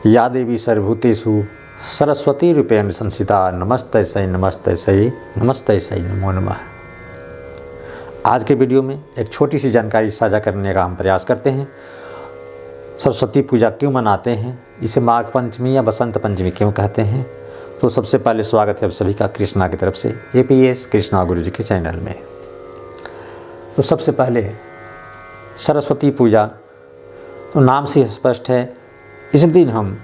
या देवी सर्वभूतेषु सरस्वती रूपेण संस्थिता नमस्तस्यै नमस्तस्यै नमस्तस्यै नमो नमः। आज के वीडियो में एक छोटी सी जानकारी साझा करने का हम प्रयास करते हैं। सरस्वती पूजा क्यों मनाते हैं, इसे माघ पंचमी या बसंत पंचमी क्यों कहते हैं। तो सबसे पहले स्वागत है आप सभी का कृष्णा की तरफ से APS कृष्णा गुरु जी के चैनल में। तो सबसे पहले सरस्वती पूजा, तो नाम से स्पष्ट है, इस दिन हम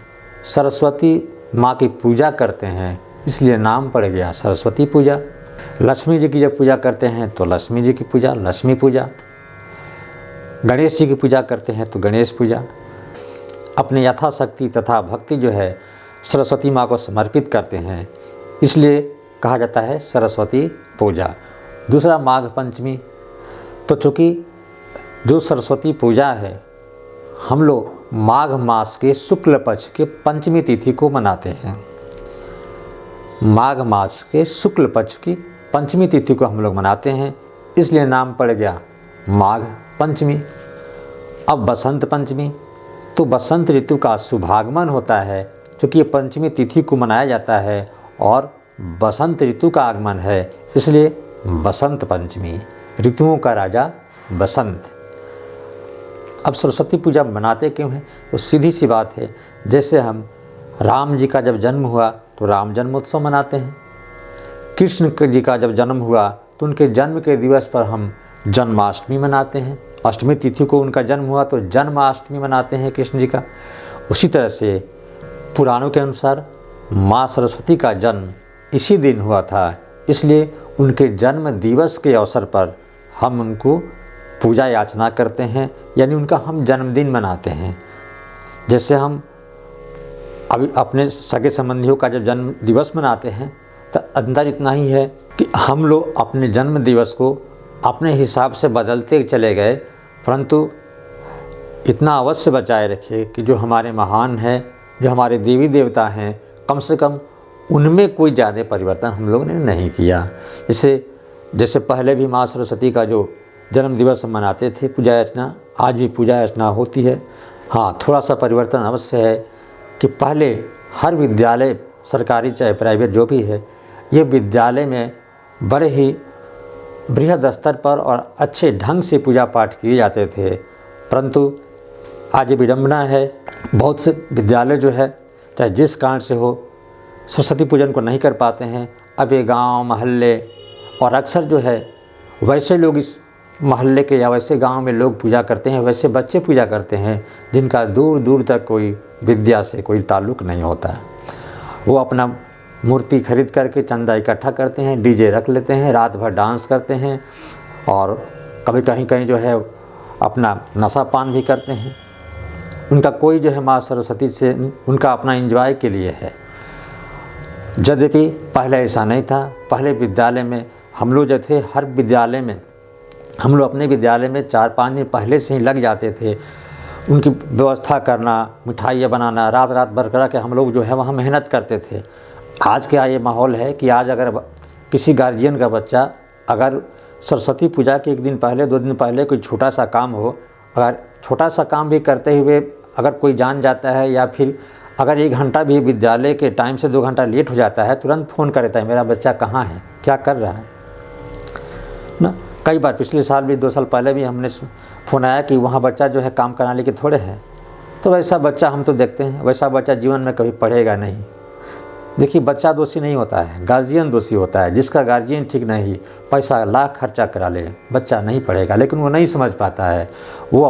सरस्वती माँ की पूजा करते हैं, इसलिए नाम पड़ गया सरस्वती पूजा। लक्ष्मी जी की जब पूजा करते हैं तो लक्ष्मी जी की पूजा लक्ष्मी पूजा, गणेश जी की पूजा करते हैं तो गणेश पूजा। अपने यथाशक्ति तथा भक्ति जो है सरस्वती माँ को समर्पित करते हैं, इसलिए कहा जाता है सरस्वती पूजा। दूसरा माघ पंचमी, तो चूँकि जो सरस्वती पूजा है हम लोग माघ मास के शुक्ल पक्ष के पंचमी तिथि को मनाते हैं। माघ मास के शुक्ल पक्ष की पंचमी तिथि को हम लोग मनाते हैं, इसलिए नाम पड़ गया माघ पंचमी। अब बसंत पंचमी, तो बसंत ऋतु का शुभागमन होता है, क्योंकि ये पंचमी तिथि को मनाया जाता है और बसंत ऋतु का आगमन है, इसलिए बसंत पंचमी। ऋतुओं का राजा बसंत। अब सरस्वती पूजा मनाते क्यों हैं, तो सीधी सी बात है, जैसे हम राम जी का जब जन्म हुआ तो राम जन्मोत्सव मनाते हैं। कृष्ण जी का जब जन्म हुआ तो उनके जन्म के दिवस पर हम जन्माष्टमी मनाते हैं। अष्टमी तिथि को उनका जन्म हुआ तो जन्माष्टमी मनाते हैं कृष्ण जी का। उसी तरह से पुराणों के अनुसार माँ सरस्वती का जन्म इसी दिन हुआ था, इसलिए उनके जन्म दिवस के अवसर पर हम उनको पूजा याचना करते हैं, यानी उनका हम जन्मदिन मनाते हैं। जैसे हम अभी अपने सगे संबंधियों का जब जन्म दिवस मनाते हैं तो अंदर इतना ही है कि हम लोग अपने जन्म दिवस को अपने हिसाब से बदलते चले गए, परंतु इतना अवश्य बचाए रखिए कि जो हमारे महान हैं, जो हमारे देवी देवता हैं, कम से कम उनमें कोई ज़्यादा परिवर्तन हम लोगों ने नहीं किया। जैसे पहले भी माँ सरस्वती का जो जन्म दिवस हम मनाते थे, पूजा अर्चना, आज भी पूजा अर्चना होती है। हाँ, थोड़ा सा परिवर्तन अवश्य है कि पहले हर विद्यालय, सरकारी चाहे प्राइवेट जो भी है, ये विद्यालय में बड़े ही बृहद स्तर पर और अच्छे ढंग से पूजा पाठ किए जाते थे, परंतु आज ये विडम्बना है, बहुत से विद्यालय जो है चाहे जिस कारण से हो सरस्वती पूजन को नहीं कर पाते हैं। अब ये गांव मोहल्ले और अक्सर जो है वैसे लोग इस मोहल्ले के या वैसे गांव में लोग पूजा करते हैं, वैसे बच्चे पूजा करते हैं जिनका दूर दूर तक कोई विद्या से कोई ताल्लुक़ नहीं होता है। वो अपना मूर्ति खरीद करके चंदा इकट्ठा करते हैं, DJ रख लेते हैं, रात भर डांस करते हैं और कभी कहीं कहीं जो है अपना नशा पान भी करते हैं। उनका कोई जो है माँ सरस्वती से उनका अपना एंजॉय के लिए है। यद्यपि पहले ऐसा नहीं था। पहले विद्यालय में हम लोग जो थे, हर विद्यालय में हम लोग अपने विद्यालय में 4-5 दिन पहले से ही लग जाते थे उनकी व्यवस्था करना, मिठाइयाँ बनाना, रात रात भर कर के हम लोग जो है वहाँ मेहनत करते थे। आज क्या ये माहौल है कि आज अगर किसी गार्जियन का बच्चा अगर सरस्वती पूजा के 1 दिन पहले 2 दिन पहले कोई छोटा सा काम हो, अगर छोटा सा काम भी करते हुए अगर कोई जान जाता है या फिर अगर 1 घंटा भी विद्यालय के टाइम से 2 घंटा लेट हो जाता है, तुरंत फ़ोन करता है, मेरा बच्चा कहाँ है, क्या कर रहा है ना। कई बार पिछले साल भी 2 साल पहले भी हमने फ़ोन आया कि वहाँ बच्चा जो है काम कराने के थोड़े हैं। तो वैसा बच्चा हम तो देखते हैं, वैसा बच्चा जीवन में कभी पढ़ेगा नहीं। देखिए, बच्चा दोषी नहीं होता है, गार्जियन दोषी होता है। जिसका गार्जियन ठीक नहीं, पैसा लाख खर्चा करा ले, बच्चा नहीं पढ़ेगा, लेकिन वो नहीं समझ पाता है। वो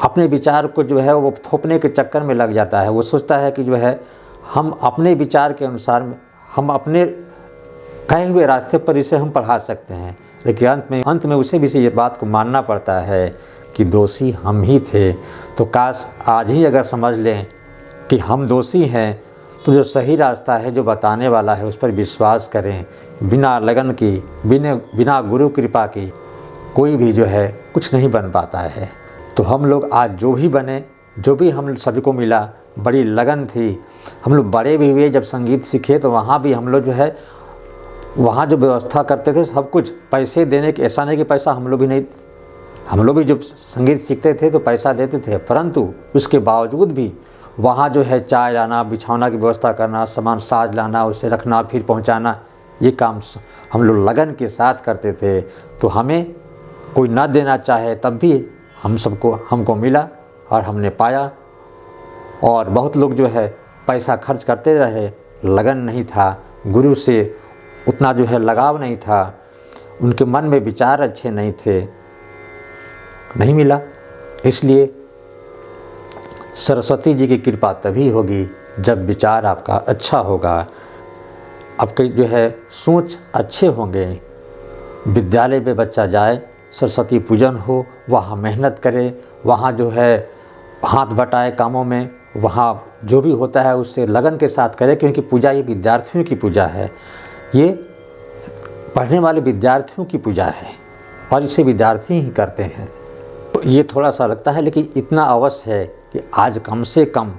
अपने विचार को जो है वो थोपने के चक्कर में लग जाता है। वो सोचता है कि जो है हम अपने विचार के अनुसार हम अपने कहे हुए रास्ते पर इसे हम पढ़ा सकते हैं, लेकिन अंत में उसे भी ये बात को मानना पड़ता है कि दोषी हम ही थे। तो काश आज ही अगर समझ लें कि हम दोषी हैं, तो जो सही रास्ता है, जो बताने वाला है, उस पर विश्वास करें। बिना लगन की, बिना गुरु कृपा की कोई भी जो है कुछ नहीं बन पाता है। तो हम लोग आज जो भी बने, जो भी हम सभी को मिला, बड़ी लगन थी। हम लोग बड़े भी हुए, जब संगीत सीखे तो वहाँ भी हम लोग जो है वहाँ जो व्यवस्था करते थे सब कुछ पैसे देने के, ऐसा नहीं कि पैसा हम लोग भी नहीं, हम लोग भी जब संगीत सीखते थे तो पैसा देते थे, परंतु उसके बावजूद भी वहाँ जो है चाय लाना, बिछौना की व्यवस्था करना, सामान साज लाना, उसे रखना, फिर पहुँचाना, ये काम हम लोग लगन के साथ करते थे। तो हमें कोई ना देना चाहे तब भी हमको मिला और हमने पाया। और बहुत लोग जो है पैसा खर्च करते रहे, लगन नहीं था, गुरु से उतना जो है लगाव नहीं था, उनके मन में विचार अच्छे नहीं थे, नहीं मिला। इसलिए सरस्वती जी की कृपा तभी होगी जब विचार आपका अच्छा होगा, आपके जो है सोच अच्छे होंगे। विद्यालय में बच्चा जाए, सरस्वती पूजन हो, वहाँ मेहनत करे, वहाँ जो है हाथ बटाए कामों में, वहाँ जो भी होता है उससे लगन के साथ करे, क्योंकि पूजा ये विद्यार्थियों की पूजा है, ये पढ़ने वाले विद्यार्थियों की पूजा है और इसे विद्यार्थी ही करते हैं। तो ये थोड़ा सा लगता है, लेकिन इतना अवश्य है कि आज कम से कम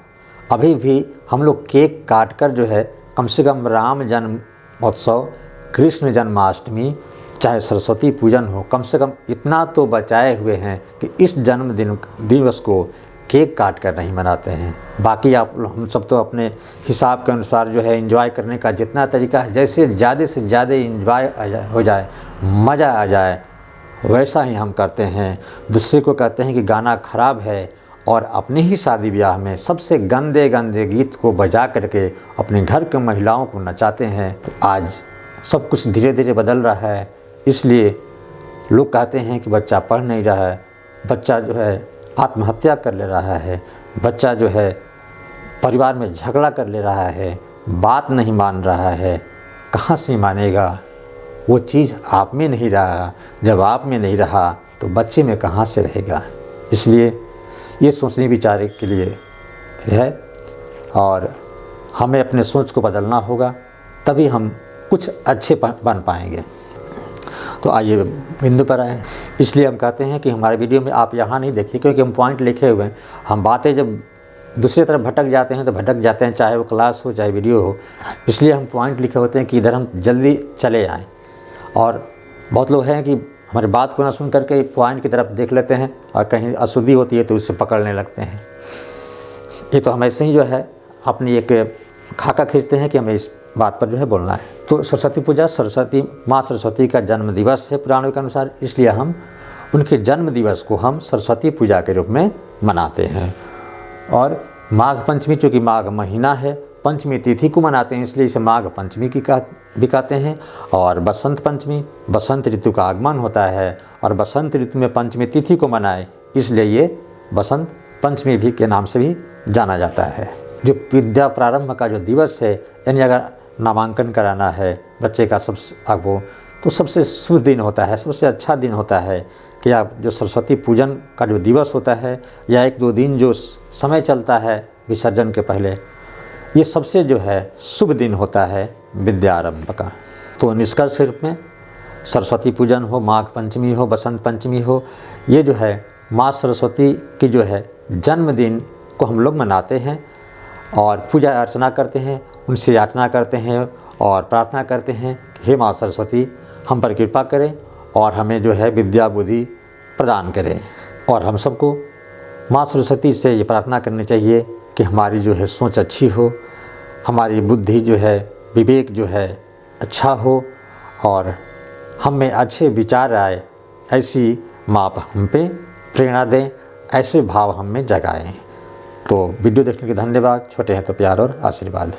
अभी भी हम लोग केक काट कर जो है कम से कम राम जन्म महोत्सव, कृष्ण जन्माष्टमी, चाहे सरस्वती पूजन हो, कम से कम इतना तो बचाए हुए हैं कि इस जन्मदिन दिवस को केक काट कर नहीं मनाते हैं। बाकी हम सब तो अपने हिसाब के अनुसार जो है एंजॉय करने का जितना तरीका है, जैसे ज़्यादा से ज़्यादा एंजॉय हो जाए, मज़ा आ जाए, वैसा ही हम करते हैं। दूसरे को कहते हैं कि गाना ख़राब है और अपने ही शादी ब्याह में सबसे गंदे गंदे गीत को बजा करके अपने घर के महिलाओं को नचाते हैं। तो आज सब कुछ धीरे धीरे बदल रहा है, इसलिए लोग कहते हैं कि बच्चा पढ़ नहीं रहा है, बच्चा जो है आत्महत्या कर ले रहा है, बच्चा जो है परिवार में झगड़ा कर ले रहा है, बात नहीं मान रहा है। कहाँ से मानेगा? वो चीज़ आप में नहीं रहा। जब आप में नहीं रहा तो बच्चे में कहाँ से रहेगा? इसलिए ये सोचने विचारने के लिए है और हमें अपने सोच को बदलना होगा, तभी हम कुछ अच्छे बन पाएंगे। तो आइए बिंदु पर आए। इसलिए हम कहते हैं कि हमारे वीडियो में आप यहाँ नहीं देखिए, क्योंकि हम पॉइंट लिखे हुए हैं। हम बातें जब दूसरी तरफ भटक जाते हैं तो भटक जाते हैं, चाहे वो क्लास हो चाहे वीडियो हो। इसलिए हम पॉइंट लिखे होते हैं कि इधर हम जल्दी चले आएँ। और बहुत लोग हैं कि हमारी बात को ना सुन करके पॉइंट की तरफ देख लेते हैं और कहीं अशुद्धि होती है तो उससे पकड़ने लगते हैं। ये तो हम ऐसे ही जो है अपनी एक खाका खींचते हैं कि हमें इस बात पर जो है बोलना है। तो सरस्वती पूजा माँ सरस्वती का जन्म दिवस है पुराणों के अनुसार, इसलिए हम उनके जन्म दिवस को हम सरस्वती पूजा के रूप में मनाते हैं। और माघ पंचमी, चूँकि माघ महीना है, पंचमी तिथि को मनाते हैं, इसलिए इसे माघ पंचमी भी कहते हैं। और बसंत पंचमी, बसंत ऋतु का आगमन होता है और बसंत ऋतु में पंचमी तिथि को मनाए, इसलिए ये बसंत पंचमी भी के नाम से भी जाना जाता है। जो विद्या प्रारंभ का जो दिवस है, यानी अगर नामांकन कराना है बच्चे का तो सबसे शुभ दिन होता है, सबसे अच्छा दिन होता है कि आप जो सरस्वती पूजन का जो दिवस होता है या 1-2 दिन जो समय चलता है विसर्जन के पहले, ये सबसे जो है शुभ दिन होता है विद्यारंभ का। तो निष्कर्ष रूप में सरस्वती पूजन हो, माघ पंचमी हो, बसंत पंचमी हो, ये जो है माँ सरस्वती की जो है जन्मदिन को हम लोग मनाते हैं और पूजा अर्चना करते हैं, उनसे याचना करते हैं और प्रार्थना करते हैं कि हे माँ सरस्वती हम पर कृपा करें और हमें जो है विद्या बुद्धि प्रदान करें। और हम सबको माँ सरस्वती से ये प्रार्थना करनी चाहिए कि हमारी जो है सोच अच्छी हो, हमारी बुद्धि जो है, विवेक जो है अच्छा हो और हम में अच्छे विचार आए, ऐसी माँ हम पे प्रेरणा दें, ऐसे भाव हम में जगाएं। तो वीडियो देखने के धन्यवाद। छोटे हैं तो प्यार और आशीर्वाद।